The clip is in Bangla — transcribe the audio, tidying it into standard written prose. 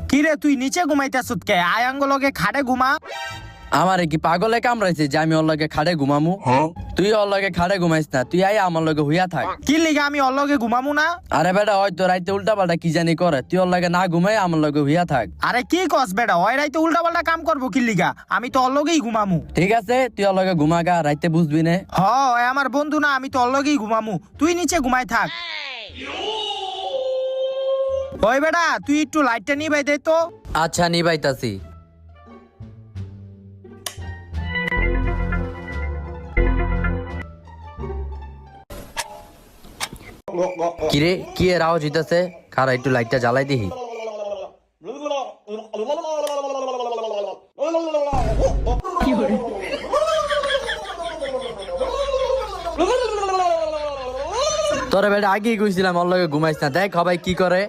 কিরে তুই নিচে ঘুমাইতেছত কে? আয়াঙ্গ লগে খাড়ে ঘুমা। আমারে কি পাগলে কামড়াইছে যে আমি ওর লগে খাড়ে ঘুমামু? তুই ওর লগে খাড়ে ঘুমাইস না, তুই আই আমার লগে হুইয়া থাক। কি লিগা আমি ওর লগে ঘুমামু না? আরে বেটা হয়তো রাইতে উল্টা পাল্টা কি জানি করে, তুই ওর লগে না ঘুমাই আমার লগে হুইয়া থাক। আরে কি কস বেটা, ওই রাইতে উল্টা পাল্টা কাম করবো কি লিগা? আমি তো ওর লগেই ঘুমামু। ঠিক আছে তুই ওর লগে ঘুমাগা, রাইতে বুঝবি নে। হ ওই আমার বন্ধু না, আমি তো ওর লগেই ঘুমামু। তুই নিচে ঘুমাই থাক। ওই বেটা তুই একটু লাইটটা নিবাই দে তো। আচ্ছা নিবাইতাছি। কিরে কি এর আওয়াজ হইতাছে? খারা একটু লাইটটা জ্বালাই দিহি। তোরে বেটা আগেই কইছিলাম ওর লগে ঘুমাইস না, দেখ সবাই কি করে।